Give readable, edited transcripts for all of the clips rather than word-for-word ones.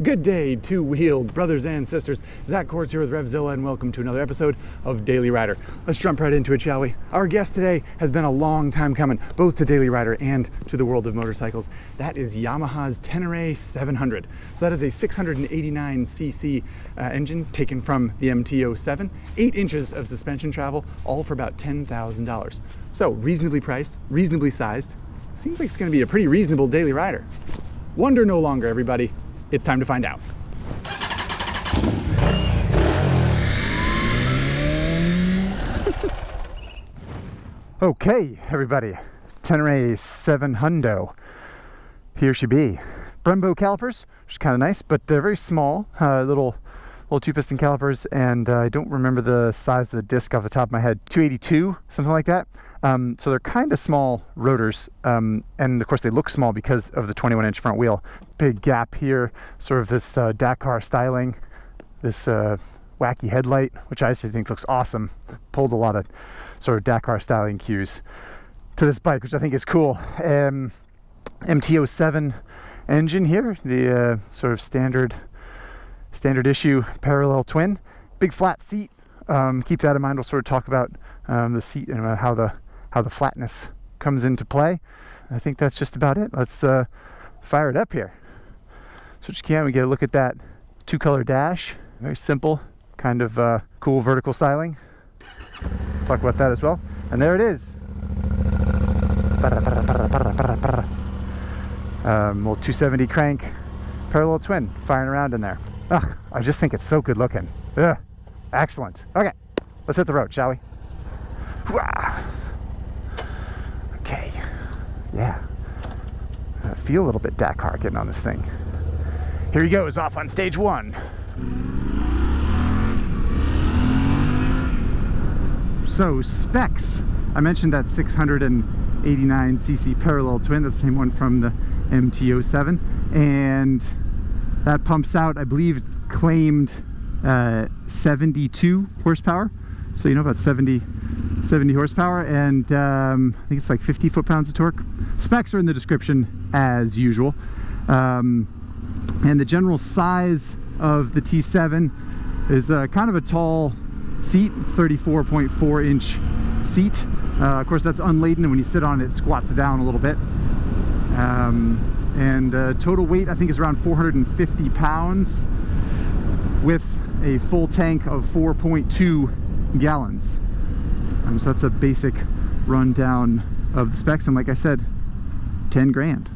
Good day, two-wheeled brothers and sisters. Zack here with RevZilla, and welcome to another episode of Daily Rider. Let's jump right into it, shall we? Our guest today has been a long time coming, both to Daily Rider and to the world of motorcycles. That is Yamaha's Ténéré 700. So that is a 689cc engine taken from the MT-07, 8 inches of suspension travel, all for about $10,000. So reasonably priced, reasonably sized. Seems like it's going to be a pretty reasonable daily rider. Wonder no longer, everybody. It's time to find out. Okay, everybody. Ténéré 700. Here she be. Brembo calipers, which is kind of nice, but they're very small, little two-piston calipers, and I don't remember the size of the disc off the top of my head. 282, something like that. So they're kind of small rotors, and of course they look small because of the 21-inch front wheel. Big gap here, sort of this Dakar styling, this wacky headlight, which I actually think looks awesome. Pulled a lot of sort of Dakar styling cues to this bike, which I think is cool. MT-07 engine here, the sort of standard issue parallel twin. Big flat seat. Keep that in mind. We'll sort of talk about the seat and how the flatness comes into play. I think that's just about it. Let's fire it up here. Switch cam, we get a look at that 2-color dash. Very simple, kind of cool vertical styling. Talk about that as well. And there it is. Little 270 crank, parallel twin, firing around in there. Ugh, I just think it's so good looking. Ugh, excellent. Okay, let's hit the road, shall we? Okay, yeah. I feel a little bit Dakar getting on this thing. Here he goes, off on stage 1. So, specs. I mentioned that 689cc parallel twin. That's the same one from the MT-07. And that pumps out, I believe, claimed 72 horsepower. So, you know, about 70 horsepower, and I think it's like 50 foot-pounds of torque. Specs are in the description as usual. And the general size of the T7 is kind of a tall seat, 34.4 inch seat. Of course, that's unladen, and when you sit on it, it squats down a little bit. And total weight, I think, is around 450 pounds with a full tank of 4.2 gallons. So that's a basic rundown of the specs, and like I said, 10 grand.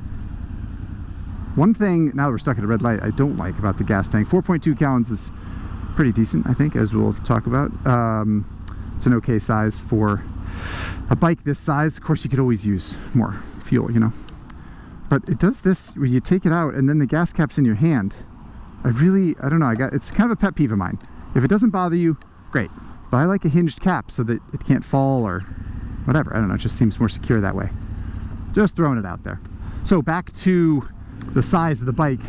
One thing, now that we're stuck at a red light, I don't like about the gas tank. 4.2 gallons is pretty decent, I think, as we'll talk about. It's an okay size for a bike this size. Of course, you could always use more fuel, you know. But it does this where you take it out and then the gas cap's in your hand. I don't know, it's kind of a pet peeve of mine. If it doesn't bother you, great. But I like a hinged cap so that it can't fall or whatever. I don't know, it just seems more secure that way. Just throwing it out there. So back to the size of the bike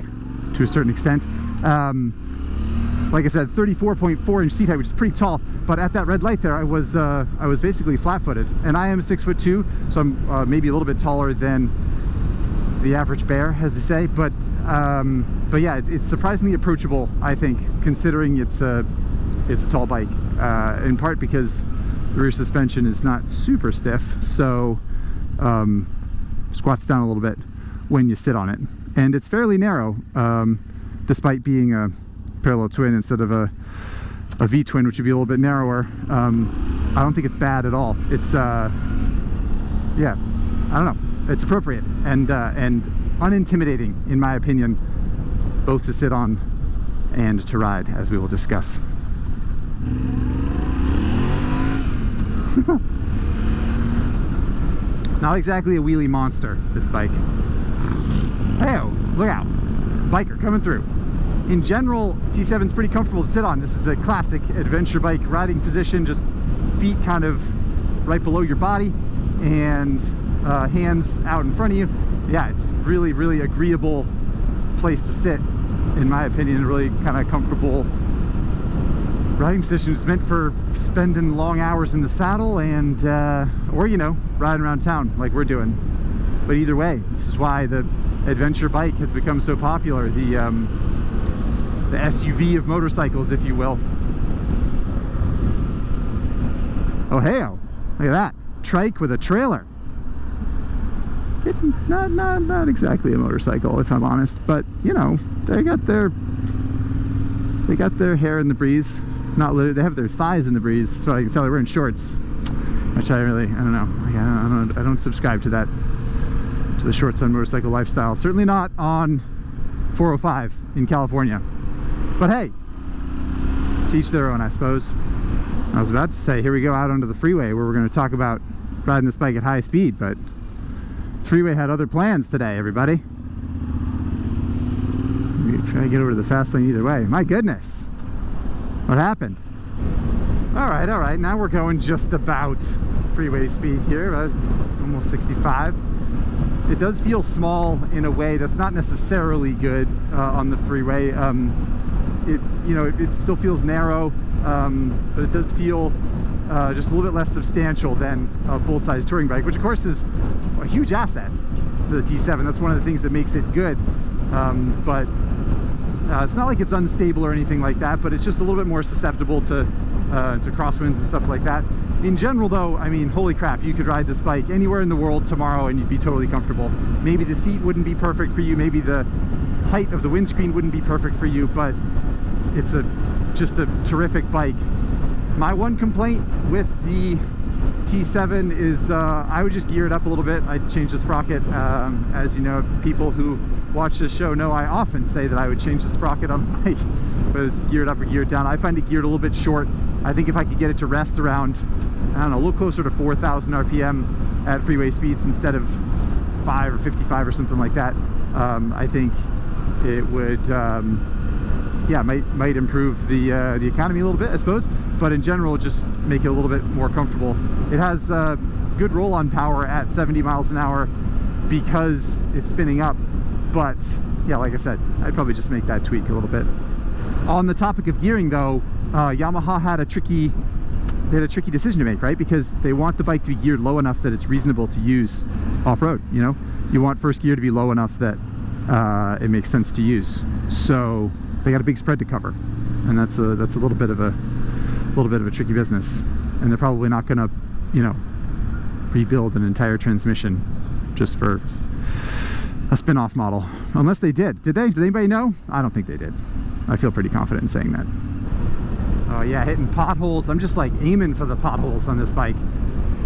to a certain extent. Like I said, 34.4 inch seat height, which is pretty tall. But at that red light there, I was basically flat-footed. And I am 6'2", so I'm maybe a little bit taller than the average bear, as they say. But yeah, it's surprisingly approachable, I think, considering it's a tall bike. In part because the rear suspension is not super stiff, so squats down a little bit when you sit on it. And it's fairly narrow, despite being a parallel twin instead of a V-twin, which would be a little bit narrower. I don't think it's bad at all. It's, yeah, I don't know. It's appropriate and unintimidating, in my opinion, both to sit on and to ride, as we will discuss. Not exactly a wheelie monster, this bike. Hey-oh, look out. Biker coming through. In general, T7's pretty comfortable to sit on. This is a classic adventure bike riding position, just feet kind of right below your body and hands out in front of you. Yeah, it's really, really agreeable place to sit, in my opinion. Really kind of comfortable riding position. Is meant for spending long hours in the saddle and or, you know, riding around town like we're doing. But either way, this is why the adventure bike has become so popular. The the SUV of motorcycles, if you will. Oh, hey-o. Look at that. Trike with a trailer. Not exactly a motorcycle, if I'm honest, but you know, they got their hair in the breeze. Not literally, they have their thighs in the breeze, so I can tell they're wearing shorts. Which I don't know. I don't subscribe to that, to the shorts on motorcycle lifestyle. Certainly not on 405 in California. But hey, to each their own, I suppose. I was about to say, here we go out onto the freeway where we're going to talk about riding this bike at high speed, but Freeway had other plans today, everybody. Maybe try to get over to the fast lane either way. My goodness. What happened? All right. Now we're going just about freeway speed here, almost 65. It does feel small in a way that's not necessarily good on the freeway. It still feels narrow, but it does feel just a little bit less substantial than a full-size touring bike, which of course is a huge asset to the T7. That's one of the things that makes it good. But it's not like it's unstable or anything like that, but it's just a little bit more susceptible to crosswinds and stuff like that. In general though, I mean, holy crap, you could ride this bike anywhere in the world tomorrow and you'd be totally comfortable. Maybe the seat wouldn't be perfect for you, maybe the height of the windscreen wouldn't be perfect for you, but it's just a terrific bike. My one complaint with the T7 is I would just gear it up a little bit. I'd change the sprocket. As you know, people who watch this show know I often say that I would change the sprocket on the bike, whether it's geared up or geared down. I find it geared a little bit short. I think if I could get it to rest around, I don't know, a little closer to 4,000 RPM at freeway speeds instead of 5 or 55 or something like that, I think it would, might improve the economy a little bit, I suppose. But in general, just make it a little bit more comfortable. It has good roll-on power at 70 miles an hour because it's spinning up. But yeah, like I said, I'd probably just make that tweak a little bit. On the topic of gearing though, Yamaha had a tricky decision to make, right? Because they want the bike to be geared low enough that it's reasonable to use off-road, you know? You want first gear to be low enough that it makes sense to use. So they got a big spread to cover. And that's a little bit of a tricky business. And they're probably not gonna, you know, rebuild an entire transmission just for a spin-off model. Unless they did. Did they? Does anybody know? I don't think they did. I feel pretty confident in saying that. Oh yeah, hitting potholes. I'm just like aiming for the potholes on this bike.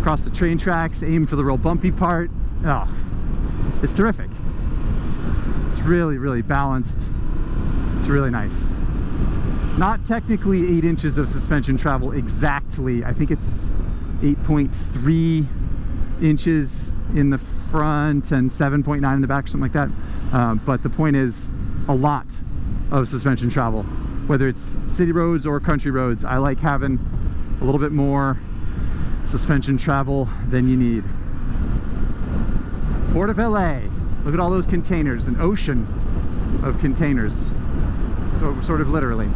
Across the train tracks, aim for the real bumpy part. Oh, it's terrific. It's really, really balanced. It's really nice. Not technically 8 inches of suspension travel exactly. I think it's 8.3 inches in the front and 7.9 in the back, something like that. But the point is, a lot of suspension travel, whether it's city roads or country roads. I like having a little bit more suspension travel than you need. Port of LA. Look at all those containers, an ocean of containers. So sort of literally.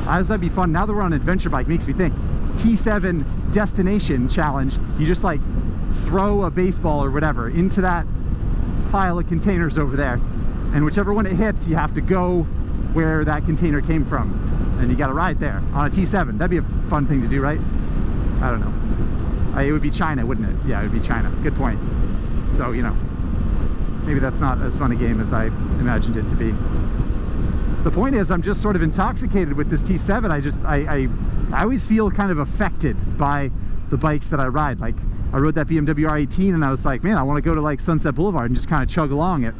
How does that be fun? Now that we're on an adventure bike, makes me think. T7 destination challenge. You just like throw a baseball or whatever into that pile of containers over there, and whichever one it hits, you have to go where that container came from, and you got to ride there on a T7. That'd be a fun thing to do, right? I don't know. It would be China, wouldn't it? Yeah, it would be China. Good point. So, you know, maybe that's not as fun a game as I imagined it to be. The point is, I'm just sort of intoxicated with this T7. I always feel kind of affected by the bikes that I ride. Like, I rode that BMW R18 and I was like, man, I want to go to like Sunset Boulevard and just kind of chug along at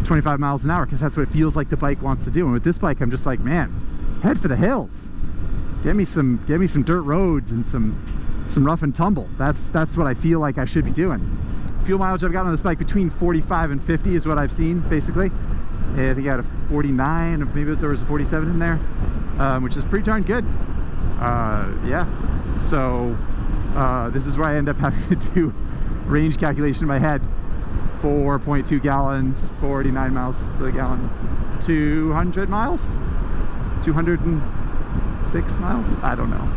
25 miles an hour because that's what it feels like the bike wants to do. And with this bike, I'm just like, man, head for the hills. Get me some dirt roads and some rough and tumble. That's what I feel like I should be doing. Fuel mileage I've got on this bike between 45 and 50 is what I've seen, basically. I think I had a 49, or maybe there was a 47 in there, which is pretty darn good. Yeah, so this is where I end up having to do range calculation in my head. 4.2 gallons, 49 miles a gallon, 200 miles? 206 miles? I don't know.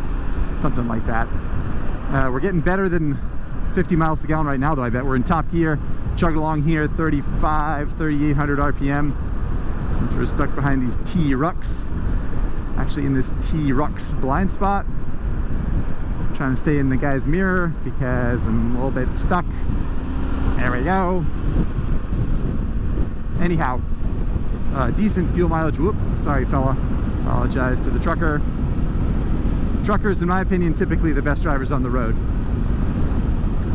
Something like that. We're getting better than 50 miles a gallon right now, though. I bet we're in top gear. Chug along here, 3,800 RPM. since we're stuck behind these T-Rucks. Actually in this T-Rucks blind spot. Trying to stay in the guy's mirror because I'm a little bit stuck. There we go. Anyhow, decent fuel mileage. Whoop, sorry fella. Apologize to the trucker. Truckers, in my opinion, typically the best drivers on the road.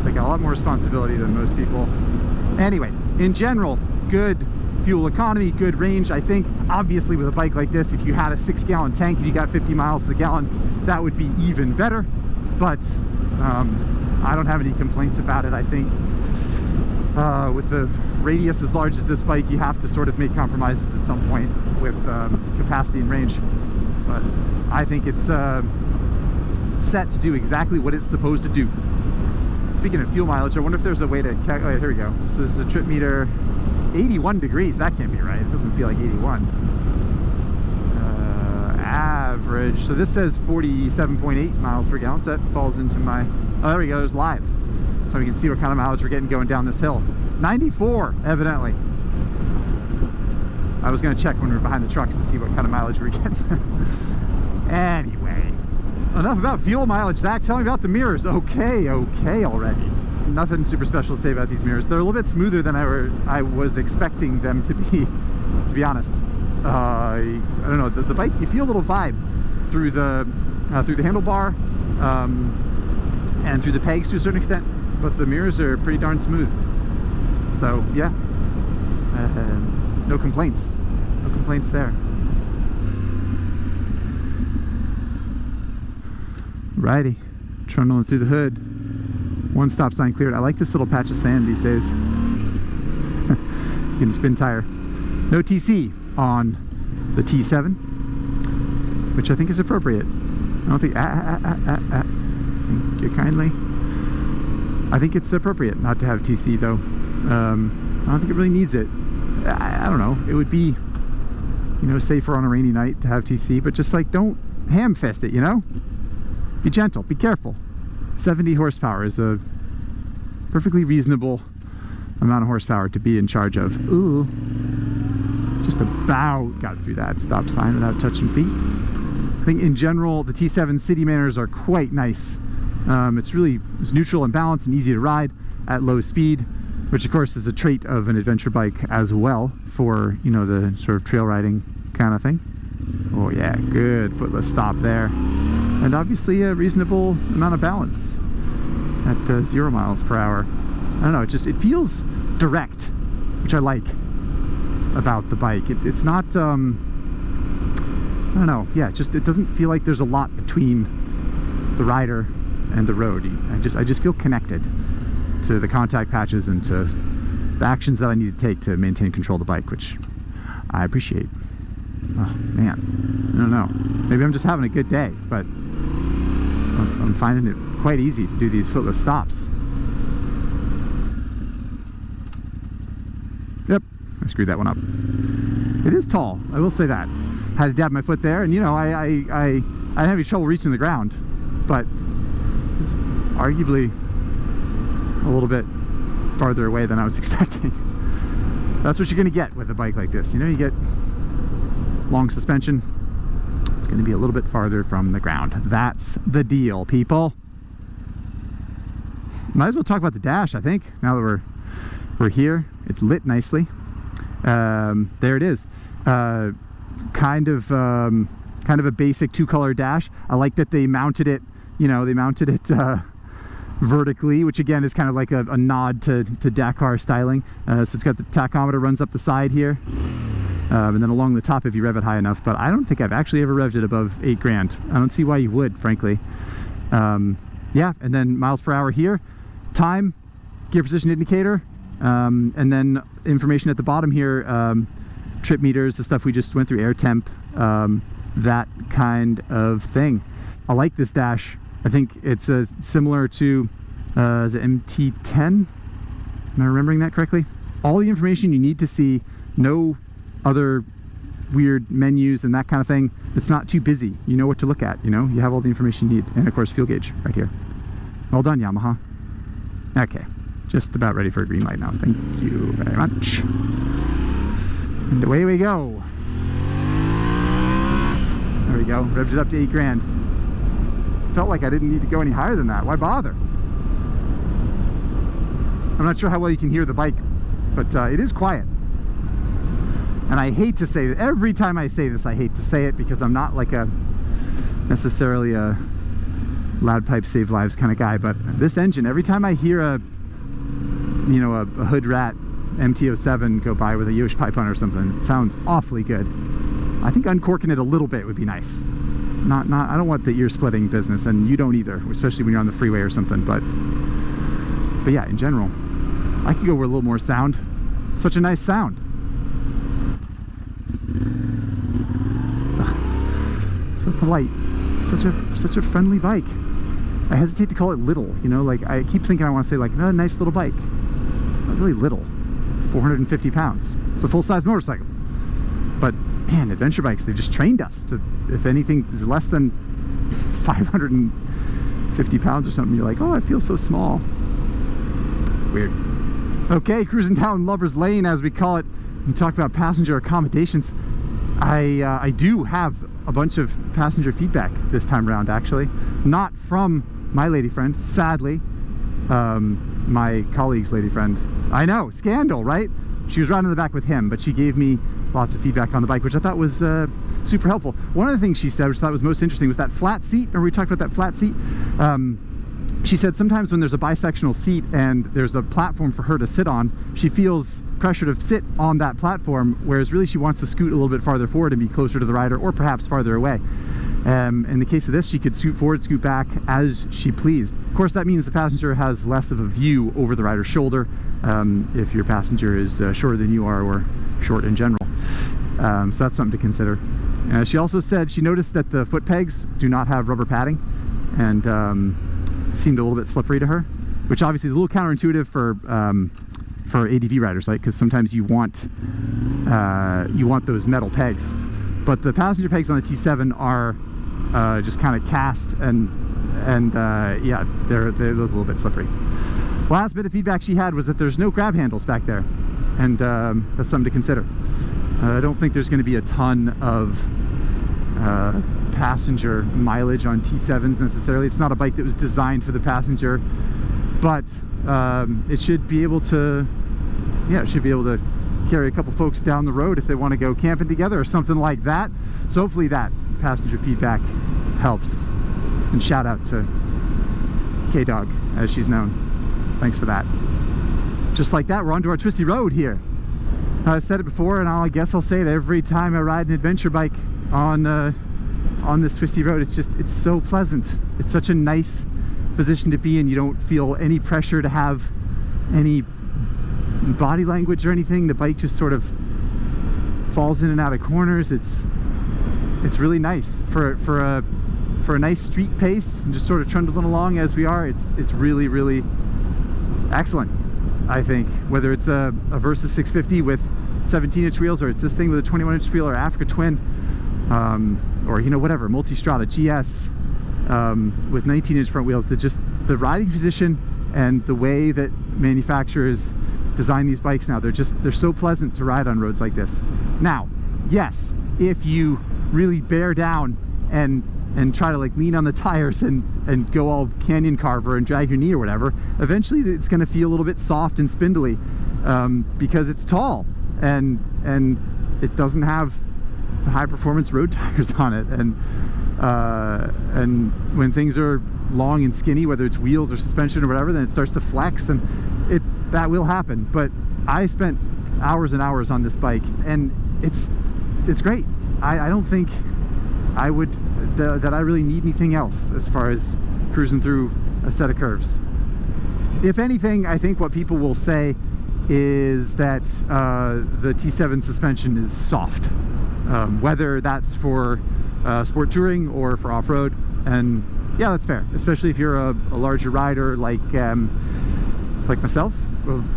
They got a lot more responsibility than most people. Anyway, in general, good fuel economy, good range. I think obviously with a bike like this, if you had a 6-gallon tank and you got 50 miles to the gallon, that would be even better. But I don't have any complaints about it. I think with the radius as large as this bike, you have to sort of make compromises at some point with capacity and range. But I think it's set to do exactly what it's supposed to do. Speaking of fuel mileage, I wonder if there's a way to calculate. Oh, here we go. So this is a trip meter. 81 degrees. That can't be right. It doesn't feel like 81. Average. So this says 47.8 miles per gallon. So that falls into my. Oh, there we go. There's live. So we can see what kind of mileage we're getting going down this hill. 94, evidently. I was going to check when we were behind the trucks to see what kind of mileage we were getting. Anyway. Enough about fuel mileage. Zach, tell me about the mirrors. Okay already. Nothing super special to say about these mirrors. They're a little bit smoother than I was expecting them to be honest. I don't know, the bike, you feel a little vibe through the handlebar and through the pegs to a certain extent, but the mirrors are pretty darn smooth. So yeah, no complaints. No complaints there. Righty, trundling through the hood. One stop sign cleared. I like this little patch of sand these days. You can spin tire. No TC on the T7, which I think is appropriate. I don't think. Thank you kindly. I think it's appropriate not to have TC though. I don't think it really needs it. I don't know. It would be, you know, safer on a rainy night to have TC, but just like don't ham-fist it, you know? Be gentle, be careful. 70 horsepower is a perfectly reasonable amount of horsepower to be in charge of. Ooh, just about got through that stop sign without touching feet. I think in general, the T7 city manners are quite nice. It's neutral and balanced and easy to ride at low speed, which of course is a trait of an adventure bike as well for, you know, the sort of trail riding kind of thing. Oh yeah, good footless stop there. And obviously a reasonable amount of balance at 0 miles per hour. I don't know, it feels direct, which I like about the bike. It's not, I don't know, yeah, it doesn't feel like there's a lot between the rider and the road. I just feel connected to the contact patches and to the actions that I need to take to maintain control of the bike, which I appreciate. Oh man, I don't know, maybe I'm just having a good day, but I'm finding it quite easy to do these footless stops. Yep, I screwed that one up. It is tall, I will say that. Had to dab my foot there, and you know, I didn't have any trouble reaching the ground, but arguably a little bit farther away than I was expecting. That's what you're gonna get with a bike like this. You know, you get long suspension, it's going to be a little bit farther from the ground. That's the deal, people. Might as well talk about the dash, I think, now that we're here. It's lit nicely. There it is. Kind of a basic 2-color dash. I like that they mounted it, you know, vertically, which again is kind of like a nod to Dakar styling. So it's got the tachometer runs up the side here. And then along the top if you rev it high enough, but I don't think I've actually ever revved it above 8 grand. I don't see why you would, frankly. Yeah, and then miles per hour here, time, gear position indicator, and then information at the bottom here, trip meters, the stuff we just went through, air temp, that kind of thing. I like this dash. I think it's similar to the MT10. Am I remembering that correctly? All the information you need to see, no other weird menus and that kind of thing. It's not too busy. You know what to look at, you know? You have all the information you need. And of course, fuel gauge right here. Well done, Yamaha. Okay, just about ready for a green light now. Thank you very much. And away we go. go. Revved it up to 8 grand. Felt like I didn't need to go any higher than that. Why bother? I'm not sure how well you can hear the bike, but it is quiet. And I hate to say that. Every time I say this, I hate to say it because I'm not like necessarily a loud pipe save lives kind of guy, but this engine, every time I hear a hood rat MT-07 go by with a Yosh pipe on or something, it sounds awfully good. I think uncorking it a little bit would be nice. I don't want the ear splitting business, and you don't either, especially when you're on the freeway or something, but yeah, in general, I could go with a little more sound. Such a nice sound. Ugh. So polite. Such a friendly bike. I hesitate to call it little, like I keep thinking I want to say like, no, nice little bike. Not really little. 450 pounds. It's a full-size motorcycle. But man, adventure bikes, they've just trained us to, if anything is less than 550 pounds or something, you're like, oh, I feel so small. Weird. Okay, cruising down Lover's Lane, as we call it. We talk about passenger accommodations. I do have a bunch of passenger feedback this time around, actually. Not from my lady friend, sadly. My colleague's lady friend. I know, scandal, right? She was riding in the back with him, but she gave me lots of feedback on the bike, which I thought was super helpful. One of the things she said, which I thought was most interesting, was that flat seat. Remember we talked about that flat seat? She said sometimes when there's a bisectional seat and there's a platform for her to sit on, she feels pressure to sit on that platform, whereas really she wants to scoot a little bit farther forward and be closer to the rider, or perhaps farther away. In the case of this, she could scoot forward, scoot back as she pleased. Of course, that means the passenger has less of a view over the rider's shoulder if your passenger is shorter than you are, or short in general. So that's something to consider. She also said she noticed that the foot pegs do not have rubber padding, and it seemed a little bit slippery to her, which obviously is a little counterintuitive for ADV riders, right? Because sometimes you want those metal pegs, but the passenger pegs on the T7 are just kind of cast, and yeah, they look a little bit slippery. Last bit of feedback she had was that there's no grab handles back there, and that's something to consider. I don't think there's going to be a ton of passenger mileage on T7s necessarily. It's not a bike that was designed for the passenger, but it should be able to, yeah, it should be able to carry a couple folks down the road if they want to go camping together or something like that. So hopefully that passenger feedback helps. And shout out to K-Dog, as she's known. Thanks for that. Just like that, we're onto our twisty road here. I've said it before, and I guess I'll say it every time I ride an adventure bike on this twisty road. It's so pleasant. It's such a nice position to be in. You don't feel any pressure to have any body language or anything. The bike just sort of falls in and out of corners. It's really nice for a nice street pace, and just sort of trundling along as we are. It's really, really excellent, I think. Whether it's a Versus 650 with 17-inch wheels, or it's this thing with a 21-inch wheel, or Africa Twin, or whatever, multi-strata GS with 19-inch front wheels. The riding position and the way that manufacturers design these bikes now, they're so pleasant to ride on roads like this. Now, yes, if you really bear down and try to like lean on the tires and go all canyon carver and drag your knee or whatever, eventually it's going to feel a little bit soft and spindly because it's tall and it doesn't have high performance road tires on it, and when things are long and skinny, whether it's wheels or suspension or whatever, then it starts to flex, and that will happen. But I spent hours and hours on this bike, and it's great. I don't think I would that I really need anything else as far as cruising through a set of curves. If anything, I think what people will say is that the T7 suspension is soft, whether that's for sport touring or for off-road. And yeah, that's fair, especially if you're a larger rider like myself,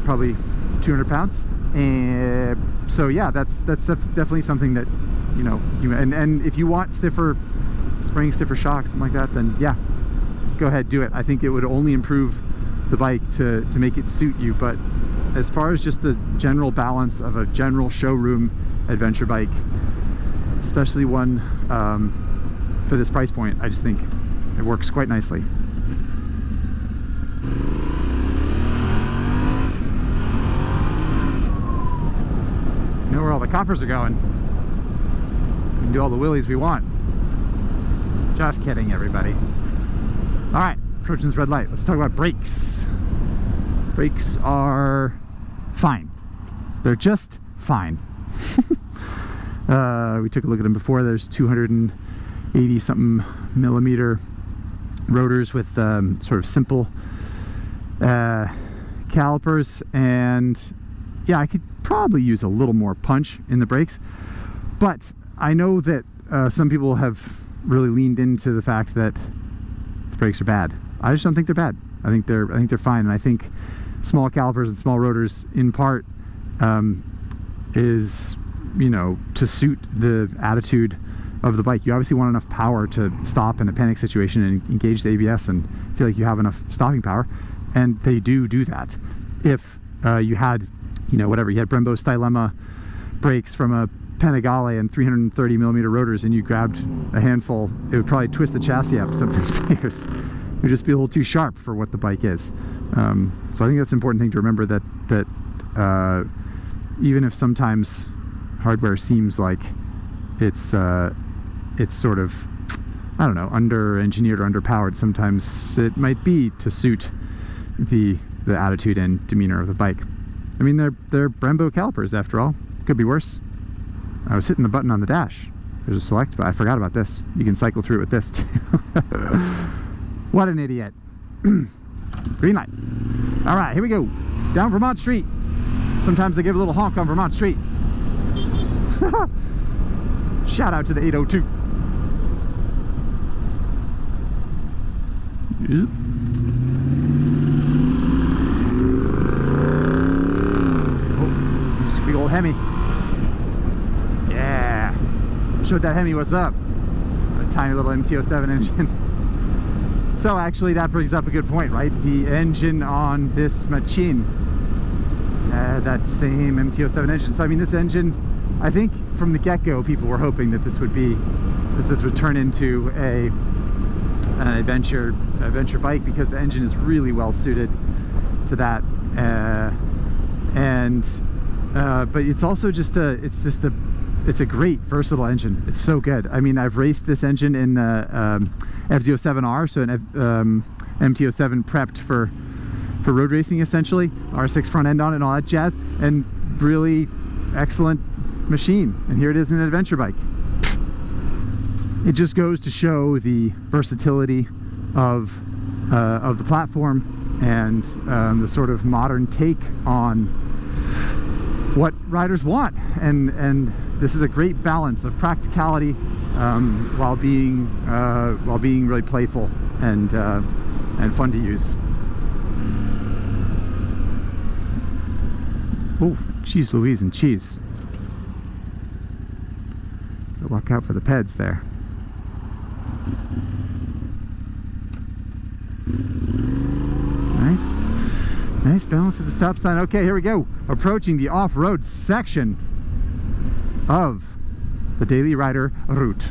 probably 200 pounds. And so yeah, that's definitely something that and if you want stiffer springs, stiffer shocks, something like that, then yeah, go ahead, do it. I think it would only improve the bike to make it suit you. But as far as just the general balance of a general showroom adventure bike, especially one for this price point, I just think it works quite nicely. You know where all the coppers are going. We can do all the wheelies we want. Just kidding, everybody. All right, approaching this red light. Let's talk about brakes. Brakes are fine. They're just fine. We took a look at them before. There's 280 something millimeter rotors with sort of simple calipers, and yeah, I could probably use a little more punch in the brakes, but I know that some people have really leaned into the fact that the brakes are bad. I just don't think they're bad. I think they're fine, and I think small calipers and small rotors in part is, you know, to suit the attitude of the bike. You obviously want enough power to stop in a panic situation and engage the ABS and feel like you have enough stopping power, and they do that. If you had, you know, whatever, you had Brembo Stylema brakes from a Panigale and 330 millimeter rotors, and you grabbed a handful, it would probably twist the chassis up something fierce. It would just be a little too sharp for what the bike is. So I think that's an important thing to remember, that even if sometimes hardware seems like it's sort of, I don't know, under-engineered or underpowered, sometimes it might be to suit the attitude and demeanor of the bike. I mean, they're Brembo calipers after all. Could be worse. I was hitting the button on the dash. There's a select, but I forgot about this. You can cycle through it with this too. What an idiot. Green light. All right, here we go. Down Vermont Street. Sometimes they give a little honk on Vermont Street. Shout out to the 802. Yep. Oh, just a big old Hemi. Yeah. Showed that Hemi what's up. A tiny little MT-07 engine. So actually that brings up a good point, right? The engine on this machine, that same MT-07 engine. So I mean, this engine, I think from the get-go people were hoping that this would turn into an adventure bike, because the engine is really well suited to that, but it's also just it's a great versatile engine. It's so good. I mean, I've raced this engine in RevZilla, so an MT-07 prepped for road racing, essentially. R6 front end on it and all that jazz, and really excellent machine. And here it is in an adventure bike. It just goes to show the versatility of the platform and the sort of modern take on what riders want, and this is a great balance of practicality while being really playful and fun to use. Oh, geez Louise and cheese. Watch out for the peds there. Nice balance at the stop sign. Okay, here we go. Approaching the off-road section of the daily rider route.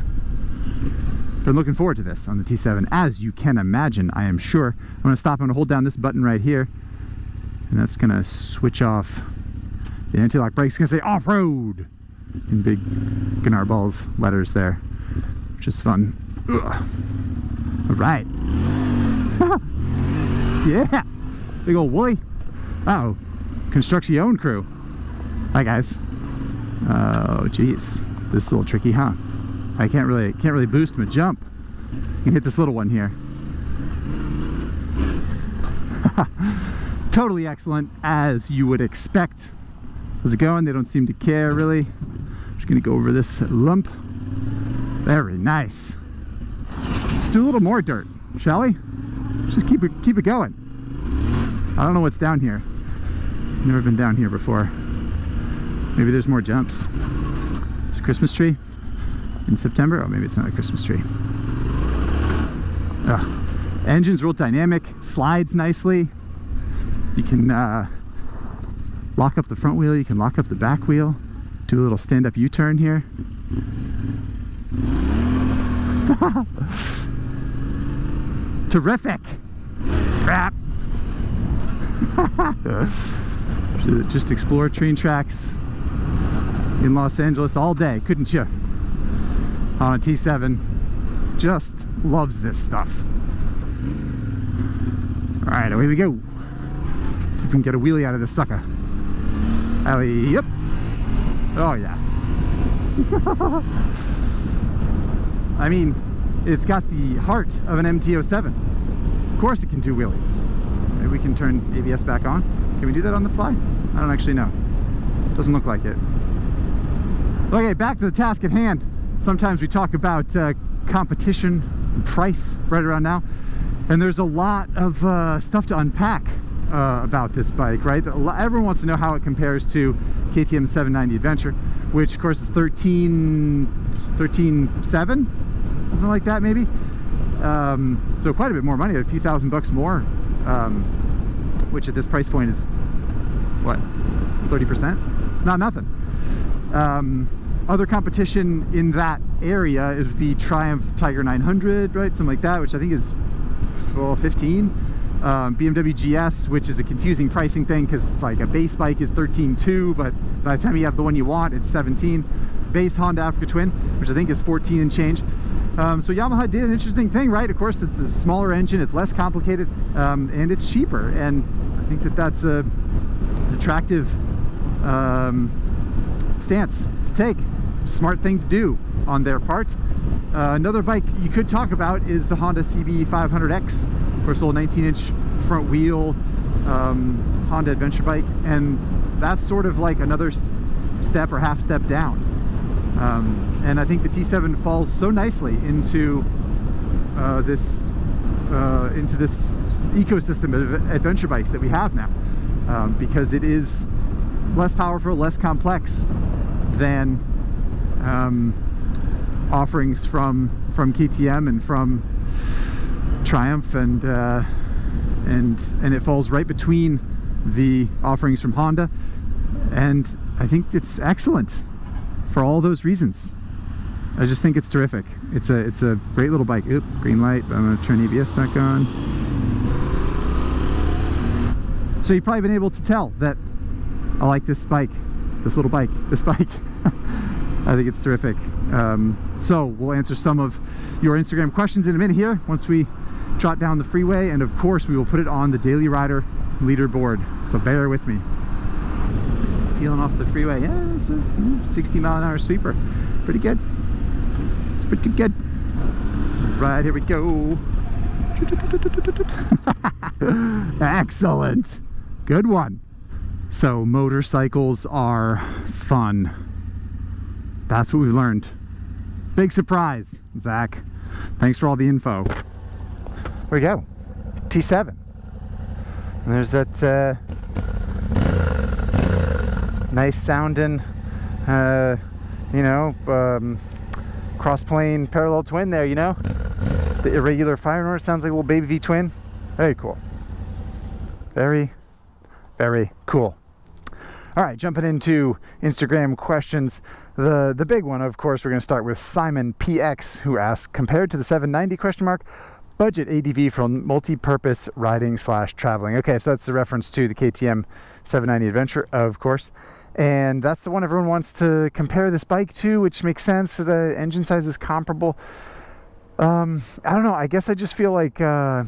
Been looking forward to this on the T7, as you can imagine, I am sure. I'm going to stop. I'm going to hold down this button right here, and that's going to switch off the anti-lock brakes. It's going to say off-road in big Gunnar Balls letters there, which is fun. Ugh. All right. Yeah. Big old woolly. Uh-oh. Construction crew. Hi guys. Oh geez. This is a little tricky, huh? I can't really boost my jump. You can hit this little one here. Totally excellent, as you would expect. How's it going? They don't seem to care really. Just gonna go over this lump. Very nice. Let's do a little more dirt, shall we? Just keep it going. I don't know what's down here. Never been down here before. Maybe there's more jumps. It's a Christmas tree in September. Oh, maybe it's not a Christmas tree. Ugh. Engine's real dynamic, slides nicely. You can lock up the front wheel, you can lock up the back wheel, do a little stand-up U-turn here. Terrific. Crap. Just explore train tracks in Los Angeles all day, couldn't you? On a T7, just loves this stuff. All right, away we go. See if we can get a wheelie out of this sucker. Alley, yep. Oh yeah. I mean, it's got the heart of an MT-07. Of course it can do wheelies. Maybe we can turn ABS back on. Can we do that on the fly? I don't actually know. Doesn't look like it. Okay, back to the task at hand. Sometimes we talk about competition and price right around now. And there's a lot of stuff to unpack about this bike, right? Everyone wants to know how it compares to KTM 790 Adventure, which of course is 13.7, something like that maybe. So quite a bit more money, a few $1,000 more, which at this price point is what, 30%? It's not nothing. Other competition in that area, it would be Triumph Tiger 900, right? Something like that, which I think is, well, 15. BMW GS, which is a confusing pricing thing because it's like a base bike is 13.2, but by the time you have the one you want, it's 17. Base Honda Africa Twin, which I think is 14 and change. So Yamaha did an interesting thing, right? Of course, it's a smaller engine, it's less complicated, and it's cheaper. And I think that that's an attractive stance to take. Smart thing to do on their part. Another bike you could talk about is the Honda CB500X, of course, a little 19-inch front wheel Honda adventure bike, and that's sort of like another step or half step down. And I think the T7 falls so nicely into this ecosystem of adventure bikes that we have now, because it is less powerful, less complex than offerings from KTM and from Triumph, and it falls right between the offerings from Honda, and I think it's excellent for all those reasons. I just think it's terrific. It's a great little bike. Oop, green light. I'm going to turn ABS back on. So you've probably been able to tell that I like this bike, this little bike, this bike. I think it's terrific. So we'll answer some of your Instagram questions in a minute here once we trot down the freeway, and of course we will put it on the Daily Rider leaderboard, so bear with me. Peeling off the freeway, yeah, it's a 60-mile-an-hour sweeper. Pretty good. It's pretty good. Right, here we go. Excellent. Good one. So motorcycles are fun. That's what we've learned. Big surprise, Zach. Thanks for all the info. Here we go. T7. And there's that nice sounding, cross-plane parallel twin there, you know? The irregular fire motor sounds like a little baby V twin. Very cool. Very, very cool. All right, jumping into Instagram questions. The big one, of course, we're going to start with Simon PX, who asks, compared to the 790 ? Budget ADV for multi-purpose riding / traveling. Okay, so that's the reference to the KTM 790 Adventure, of course. And that's the one everyone wants to compare this bike to, which makes sense. The engine size is comparable. I don't know. I guess I just feel like the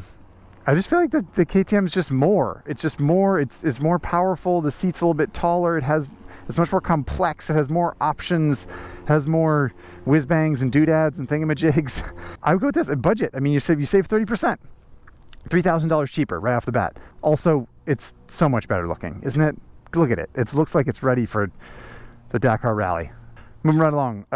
KTM is just more. It's just more. It's more powerful. The seat's a little bit taller. It's much more complex. It has more options. It has more whiz bangs and doodads and thingamajigs. I would go with this. A budget. I mean, you save 30%, $3,000 cheaper right off the bat. Also, it's so much better looking, isn't it? Look at it. It looks like it's ready for the Dakar Rally. Moving right along,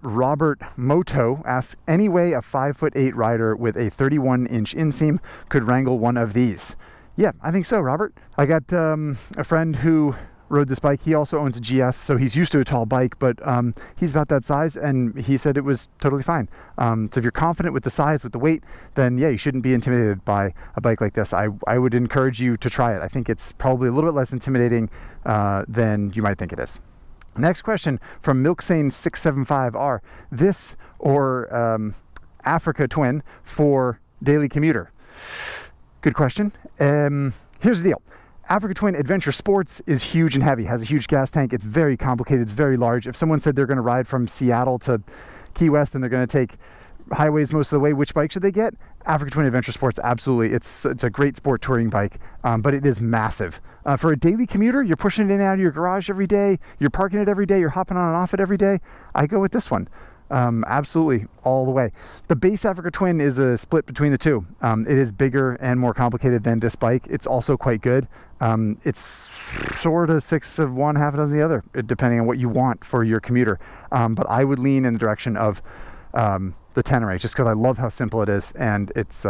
Robert Moto asks, any way a 5'8" rider with a 31-inch inseam could wrangle one of these? Yeah, I think so, Robert. I got a friend who rode this bike. He also owns a GS, so he's used to a tall bike, but he's about that size, and he said it was totally fine. So if you're confident with the size, with the weight, then yeah, you shouldn't be intimidated by a bike like this. I would encourage you to try it. I think it's probably a little bit less intimidating than you might think it is. Next question from Milksane675R. This or Africa Twin for daily commuter? Good question. Here's the deal. Africa Twin Adventure Sports is huge and heavy, has a huge gas tank. It's very complicated. It's very large. If someone said they're going to ride from Seattle to Key West and they're going to take highways most of the way, which bike should they get? Africa Twin Adventure Sports, absolutely. It's a great sport touring bike, but it is massive. For a daily commuter, you're pushing it in and out of your garage every day, you're parking it every day, you're hopping on and off it every day. I go with this one. Absolutely, all the way. The base Africa Twin is a split between the two. It is bigger and more complicated than this bike. It's also quite good. It's sort of 6 of one, half a dozen the other, depending on what you want for your commuter. But I would lean in the direction of the Ténéré, just because I love how simple it is, and it's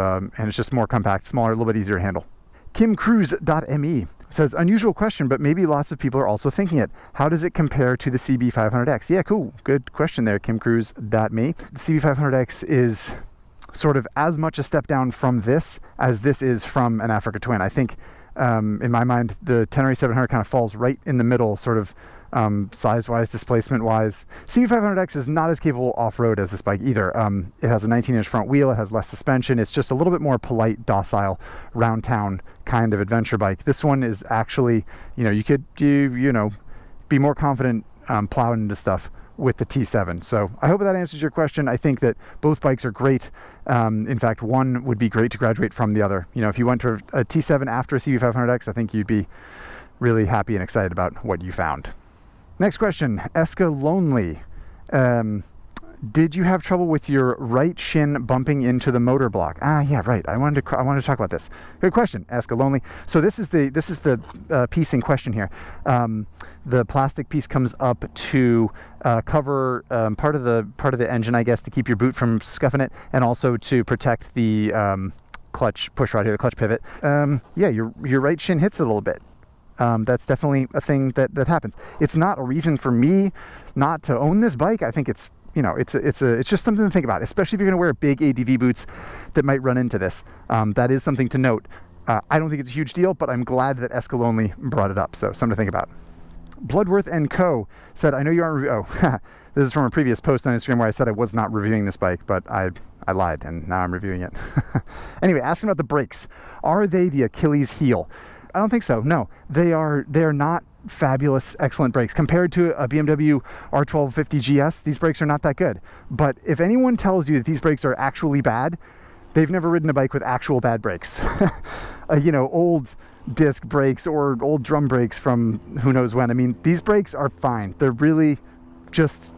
just more compact, smaller, a little bit easier to handle. KimCruise.me says, unusual question, but maybe lots of people are also thinking it. How does it compare to the CB500X? Yeah, cool. Good question there, KimCruise.me. The CB500X is sort of as much a step down from this as this is from an Africa Twin. I think, in my mind, the Ténéré 700 kind of falls right in the middle, sort of size-wise, displacement-wise. CB500X is not as capable off-road as this bike either. It has a 19-inch front wheel, it has less suspension, it's just a little bit more polite, docile, round-town kind of adventure bike. This one is actually, you could be more confident plowing into stuff with the T7. So I hope that answers your question. I think that both bikes are great. In fact, one would be great to graduate from the other. If you went to a T7 after a CB500X, I think you'd be really happy and excited about what you found. Next question, Eska Lonely. Did you have trouble with your right shin bumping into the motor block? Yeah, right. I wanted to talk about this. Good question, Eska Lonely. So this is the piece in question here. The plastic piece comes up to cover part of the engine, I guess, to keep your boot from scuffing it, and also to protect the clutch push rod here, the clutch pivot. Yeah, your right shin hits it a little bit. That's definitely a thing that happens. It's not a reason for me not to own this bike. I think it's just something to think about, especially if you're going to wear big ADV boots that might run into this. That is something to note. I don't think it's a huge deal, but I'm glad that Escalonely brought it up. So something to think about. Bloodworth & Co. said, I know you aren't this is from a previous post on Instagram where I said I was not reviewing this bike, but I lied, and now I'm reviewing it. Anyway, asking about the brakes. Are they the Achilles heel? I don't think so. No, they're not fabulous, excellent brakes. Compared to a BMW R1250 GS, these brakes are not that good. But if anyone tells you that these brakes are actually bad, they've never ridden a bike with actual bad brakes. Old disc brakes or old drum brakes from who knows when. I mean, these brakes are fine. They're really just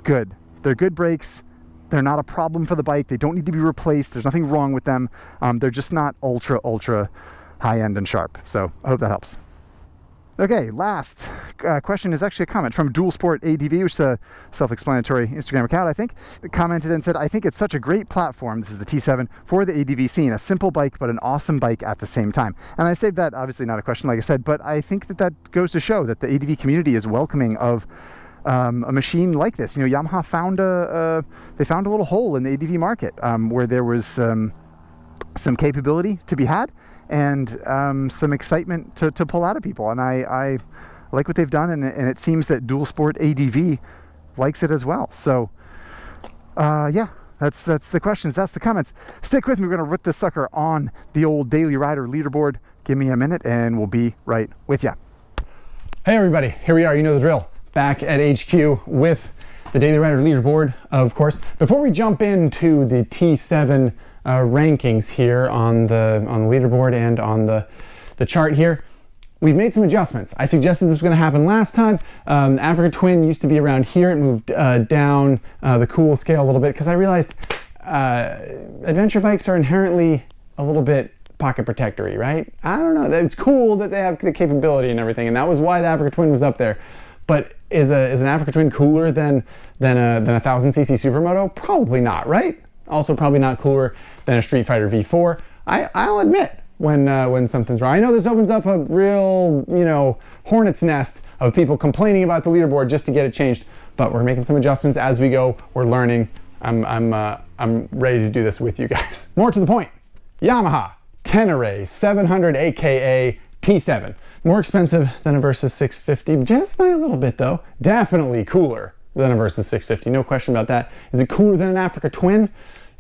good. They're good brakes. They're not a problem for the bike. They don't need to be replaced. There's nothing wrong with them. They're just not ultra high-end and sharp. So I hope that helps. Okay, last question is actually a comment from Dual Sport ADV, which is a self-explanatory Instagram account, I think. It commented and said, I think it's such a great platform, this is the T7, for the ADV scene. A simple bike, but an awesome bike at the same time. And I saved that, obviously not a question, like I said, but I think that goes to show that the ADV community is welcoming of a machine like this. Yamaha found a little hole in the ADV market where there was some capability to be had, and some excitement to pull out of people. And I like what they've done, and it seems that Dual Sport ADV likes it as well. So yeah, that's the questions, that's the comments. Stick with me, we're gonna rip this sucker on the old Daily Rider leaderboard. Give me a minute and we'll be right with you. Hey everybody, here we are, you know the drill. Back at HQ with the Daily Rider leaderboard, of course. Before we jump into the T7 rankings here on the leaderboard and on the chart here, we've made some adjustments. I suggested this was going to happen last time. Africa Twin used to be around here. It moved down the cool scale a little bit because I realized adventure bikes are inherently a little bit pocket protectory, right? I don't know. It's cool that they have the capability and everything, and that was why the Africa Twin was up there. But is an Africa Twin cooler than a 1000cc Supermoto? Probably not, right? Also probably not cooler than a Street Fighter V4. I'll admit when something's wrong. I know this opens up a real, hornet's nest of people complaining about the leaderboard just to get it changed, but we're making some adjustments as we go. We're learning. I'm ready to do this with you guys. More to the point, Yamaha Ténéré 700 aka T7. More expensive than a Versys 650, just by a little bit though. Definitely cooler than a Versys 650, no question about that. Is it cooler than an Africa Twin?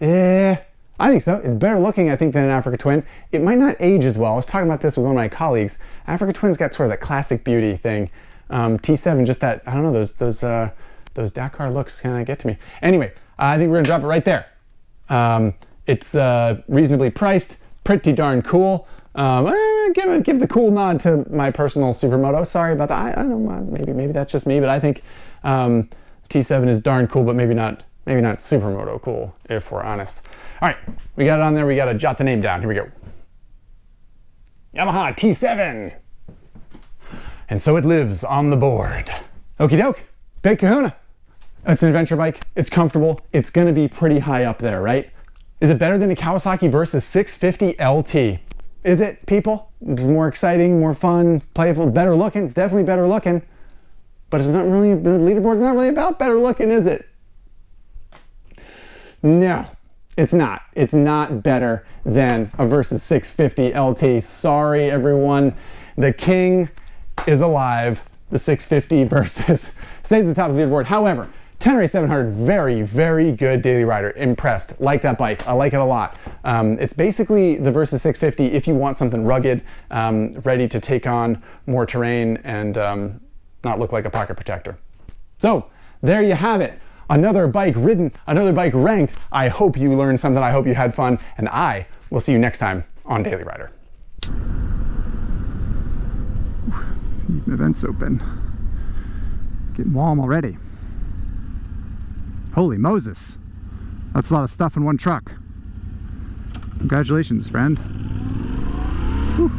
I think so. It's better looking, I think, than an Africa Twin. It might not age as well. I was talking about this with one of my colleagues. Africa Twin's got sort of that classic beauty thing. T7, just that, I don't know, those Dakar looks kind of get to me. Anyway, I think we're gonna drop it right there. It's reasonably priced, pretty darn cool. Give the cool nod to my personal supermoto. Sorry about that. I don't know, maybe that's just me, but I think T7 is darn cool, but maybe not supermoto cool, if we're honest. All right, we got it on there. We got to jot the name down. Here we go. Yamaha T7. And so it lives on the board. Okie doke, big kahuna. It's an adventure bike. It's comfortable. It's gonna be pretty high up there, right? Is it better than a Kawasaki Versys 650 LT? Is it, people? It's more exciting, more fun, playful, better looking. It's definitely better looking. But it's not really, the leaderboard's not really about better looking, is it? No, it's not. It's not better than a Versys 650 LT. Sorry, everyone. The king is alive. The 650 Versys stays at the top of the leaderboard. However, Ténéré 700, very, very good daily rider. Impressed. Like that bike. I like it a lot. It's basically the Versys 650 if you want something rugged, ready to take on more terrain and not look like a pocket protector. So, there you have it. Another bike ridden, another bike ranked. I hope you learned something. I hope you had fun. And I will see you next time on Daily Rider. Even events open. Getting warm already. Holy Moses. That's a lot of stuff in one truck. Congratulations, friend. Whew.